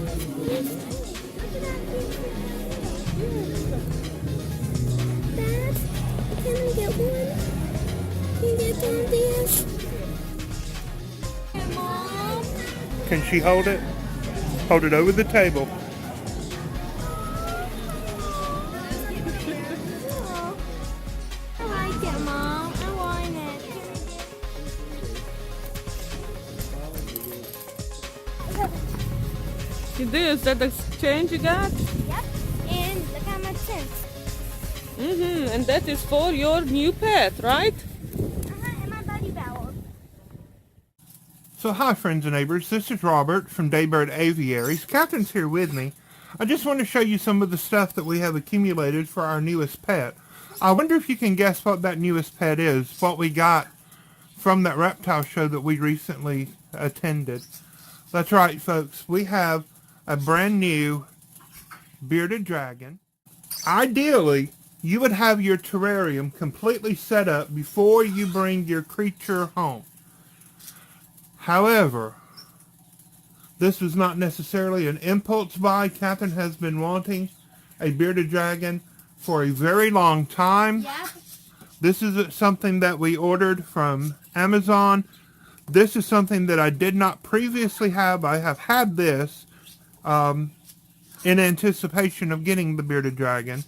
Dad, can I get one? Can you get one of these? Hey, Mom. Can she hold it? Hold it over the table. Oh, I like it, Mom. I want it. Is that the change you got? Yep. And look at my tent. And that is for your new pet, right? And my buddy bowel. So hi friends and neighbors, this is Robert from Daybird Aviaries. Catherine's here with me. I just want to show you some of the stuff that we have accumulated for our newest pet. I wonder if you can guess what that newest pet is, what we got from that reptile show that we recently attended. That's right folks, we have a brand new bearded dragon. Ideally, you would have your terrarium completely set up before you bring your creature home. However, this was not necessarily an impulse buy. Catherine has been wanting a bearded dragon for a very long time. Yep. This is something that we ordered from Amazon. This is something that I did not previously have. I have had this in anticipation of getting the bearded dragon.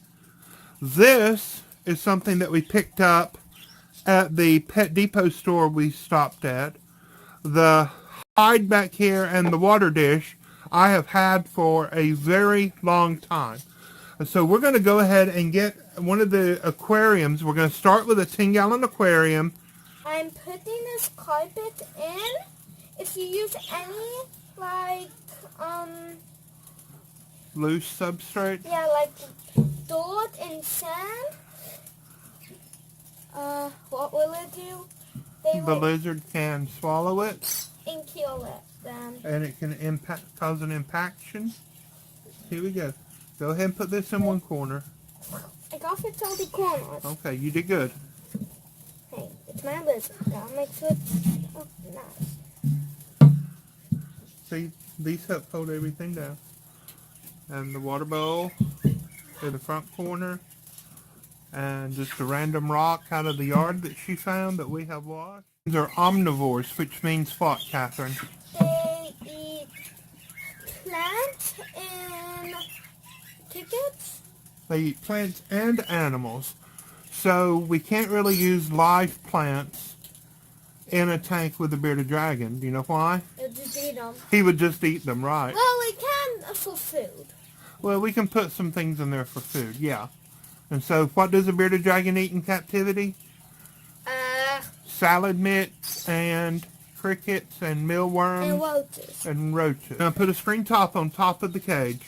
This is something that we picked up at the Pet Depot store we stopped at. The hide back here and the water dish I have had for a very long time. So we're going to go ahead and get one of the aquariums. We're going to start with a 10-gallon aquarium. I'm putting this carpet in. If you use any, like, Loose substrate. yeah, like dirt and sand, what will it do? They The will lizard can swallow it, and kill it then. and it can cause an impaction. Here we go. Go ahead and put this in one corner. I got fix all the corners. Okay, you did good. Hey, it's my lizard. I'll make sure it's nice. See, these help hold everything down. And the water bowl in the front corner. And just a random rock out of the yard that she found that we have washed. They're omnivores, which means what, Catherine? They eat plants and crickets. They eat plants and animals. So we can't really use live plants in a tank with a bearded dragon. Do you know why? They'll just eat them. He would just eat them, right? Well, we can for food. Well, we can put some things in there for food, yeah. And so what does a bearded dragon eat in captivity? Salad mix and crickets and mealworms. And roaches. And roaches. Now put a screen top on top of the cage.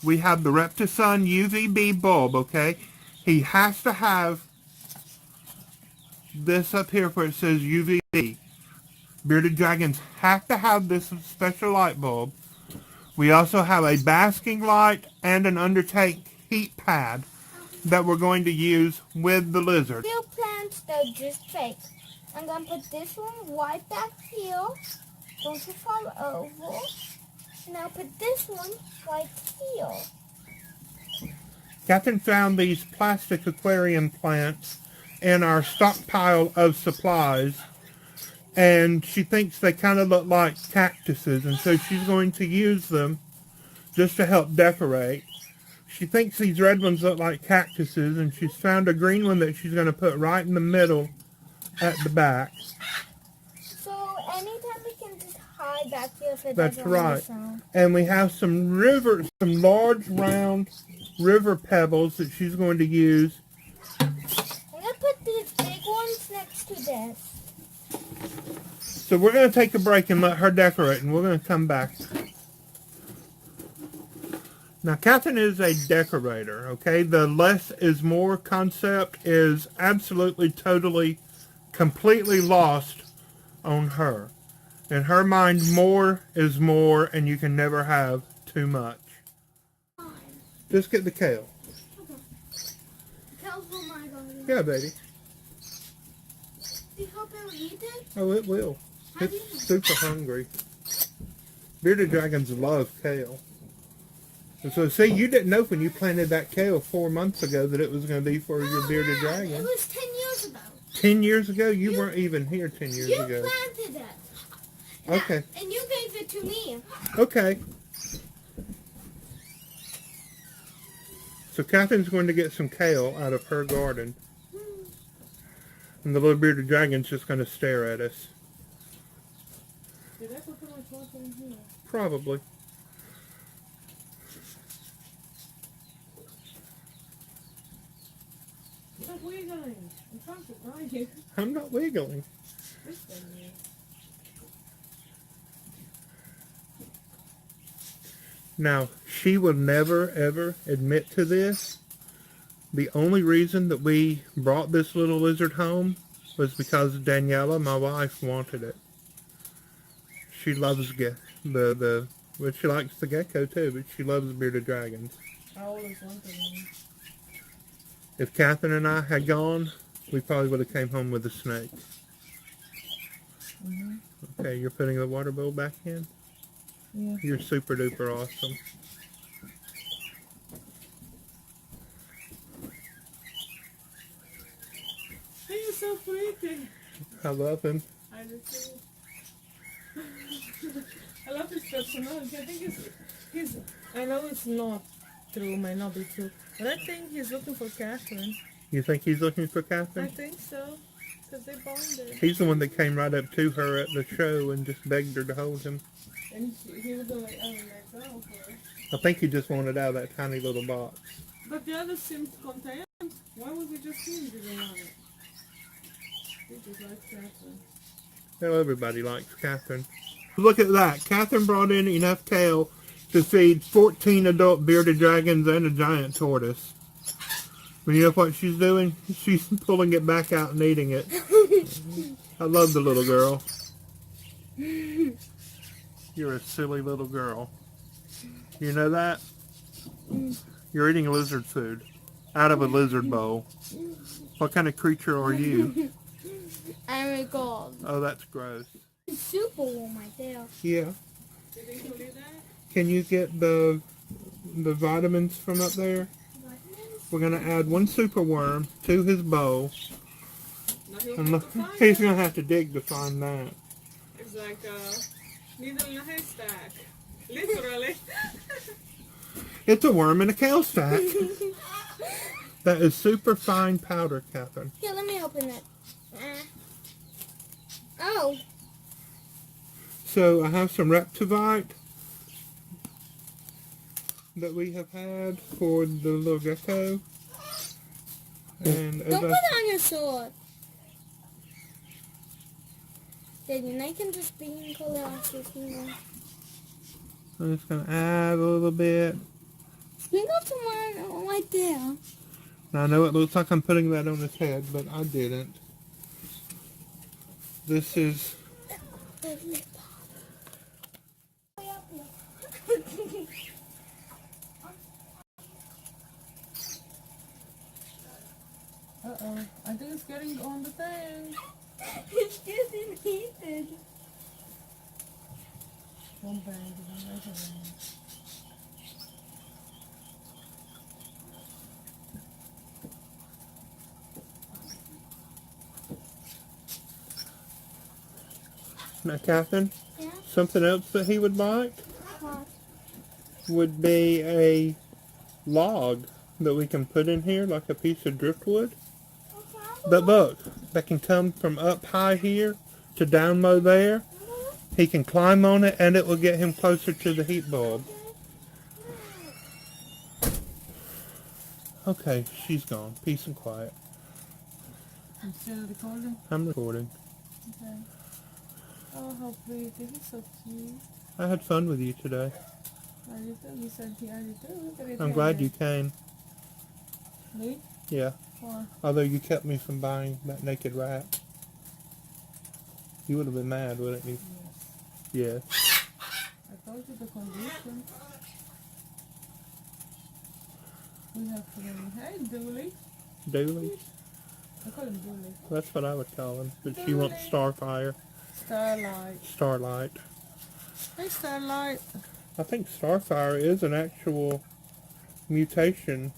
We have the Reptisun UVB bulb, okay? He has to have this up here where it says UVB. Bearded dragons have to have this special light bulb. We also have a basking light and an undertank heat pad that we're going to use with the lizard. Real plants, they're just fake. I'm going to put this one right back here. Don't you fall over. And I'll put this one right here. Catherine found these plastic aquarium plants in our stockpile of supplies, and she thinks they kind of look like cactuses, and so she's going to use them just to help decorate. She thinks these red ones look like cactuses, and she's found a green one that she's going to put right in the middle at the back. So anytime we can just hide back here if it That's doesn't right. sound. And we have some large round river pebbles that she's going to use. I'm going to put these big ones next to this. So we're going to take a break and let her decorate, and we're going to come back. Now, Catherine is a decorator, okay? The less is more concept is absolutely, totally, completely lost on her. In her mind, more is more, and you can never have too much. Just get the kale. Okay. Tell who my garden. Yeah, baby. Do you hope it'll eat it? Oh, it will. How do you It's super hungry. Bearded dragons love kale. And so, see, you didn't know when you planted that kale 4 months ago that it was going to be for your bearded It dragon. was 10 years ago. 10 years ago? You weren't even here 10 years You ago. planted it. Okay. And you gave it to me. Okay. So Catherine's going to get some kale out of her garden. And the little bearded dragon's just going to stare at us. Did I put too much water in here? Probably. Stop wiggling. I'm trying to dry you. I'm not wiggling. Listen, man. Now, she will never, ever admit to this. The only reason that we brought this little lizard home was because Daniela, my wife, wanted it. She loves well, she likes the gecko too, but she loves bearded dragons. I always wanted one. If Catherine and I had gone, we probably would have came home with a snake. Mm-hmm. Okay, you're putting the water bowl back in? Yeah. You're super duper awesome. He's so pretty. I love him. I do too. I love his personality. I think he's. I know it's not true, might not be true, but I think he's looking for Catherine. You think he's looking for I Catherine? think so, because they bonded. He's the one that came right up to her at the show and just begged her to hold him. And he would be like, oh, let go of her. I think he just wanted out of that tiny little box. But the others seemed content. Why was it just him didn't want it? He just likes Catherine. Well, everybody likes Catherine. Look at that. Catherine brought in enough kale to feed 14 adult bearded dragons and a giant tortoise. But you know what she's doing? She's pulling it back out and eating it. I love the little girl. You're a silly little girl. You know that? You're eating lizard food out of a lizard bowl. What kind of creature are you? I'm a gold. Oh, that's gross. It's super warm right there. Yeah. Do you think he'll do that? Can you get the vitamins from up there? We're going to add one super worm to his bowl. No, he'll And have look, to find he's it. going to have to dig to find that. It's like a needle in a haystack. Literally. It's a worm in a kale stack. That is super fine powder, Catherine. Here, let me open it. Oh. So I have some Reptivite that we have had for the little gecko. And as Don't put I, it on your sword. Then I can just sprinkle it off your finger. I'm just going to add a little bit. Sprinkle some right there. Now I know it looks like I'm putting that on his head, but I didn't. This is... Uh-oh. I think it's getting on the thing. It's getting heated. One bang, one right around. Now, Catherine, Yeah? something else that he would like What? would be a log that we can put in here, like a piece of driftwood. But look, that can come from up high here to down low there. He can climb on it, and it will get him closer to the heat bulb. Okay, she's gone. Peace and quiet. You still recording? I'm recording. Okay. Oh, how pretty. He's so cute. I had fun with you today. I did too. You said I did too. Look at it. I'm glad you came. Me? Yeah. Why? Although you kept me from buying that naked rat. You would have been mad, wouldn't you? Yes. Yeah. I told you the condition. We have to hey, Dooley. Dooley? I call him Dooley. That's what I would call him. But she wants Starfire. Starlight. Starlight. Hey, Starlight. I think Starfire is an actual mutation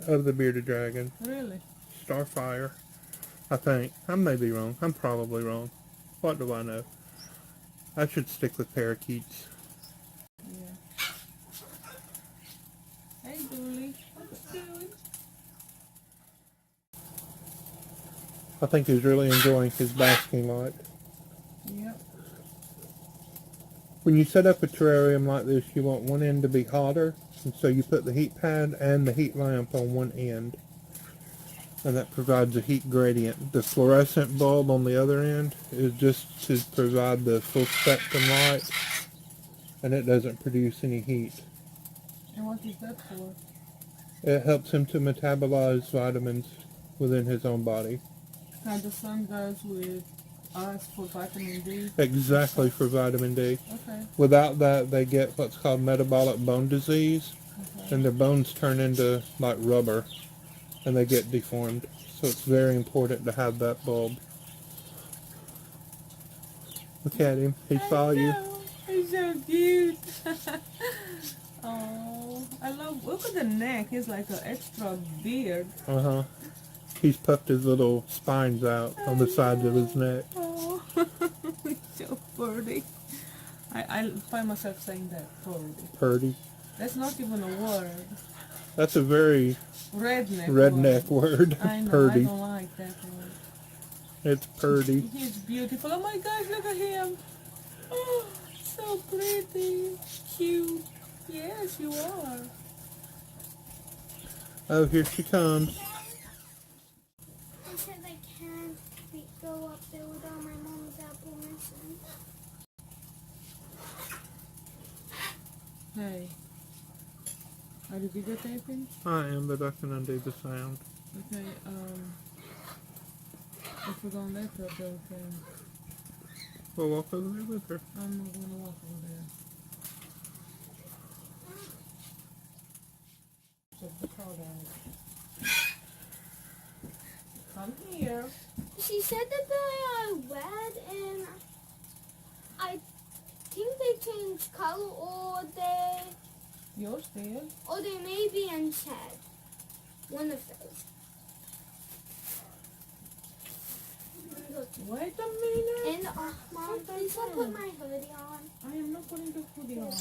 of the bearded dragon. Really? Starfire, I think. I may be wrong. I'm probably wrong. What do I know? I should stick with parakeets. Yeah. Hey, Dooley. What you doing? I think he's really enjoying his basking lot. Yep. When you set up a terrarium like this, you want one end to be hotter, and so you put the heat pad and the heat lamp on one end, and that provides a heat gradient. The fluorescent bulb on the other end is just to provide the full spectrum light, and it doesn't produce any heat. And what is that for? It helps him to metabolize vitamins within his own body. Kind of sun does with us for vitamin D. Exactly, for vitamin D. Okay. Without that, they get what's called metabolic bone disease, Okay. and their bones turn into like rubber, and they get deformed. So it's very important to have that bulb. Look at him. He saw you. He's so cute. Oh, I love. Look at the neck. It's like an extra beard. Uh-huh. He's puffed his little spines out on the sides of his neck. Oh, he's so pretty. I find myself saying that pretty. Purdy. That's not even a word. That's a very Redneck word. I know. I Purdy. don't like that word. It's purdy. He's beautiful. Oh my gosh, look at him. Oh, so pretty. Cute. Yes, you are. Oh, here she comes. I said I can't go up there without my mom without permission. Hey. Are you videotaping? I am, but I can undo the sound. Okay, if we're gonna let her go, then We'll walk over there with her. I'm not gonna walk over there. Check the car out. Come here. She said that they are red and I think they changed color or Yours there. they may be in shed. One of those. Wait a minute. And Mom, please don't put my hoodie on. I am not putting the hoodie on.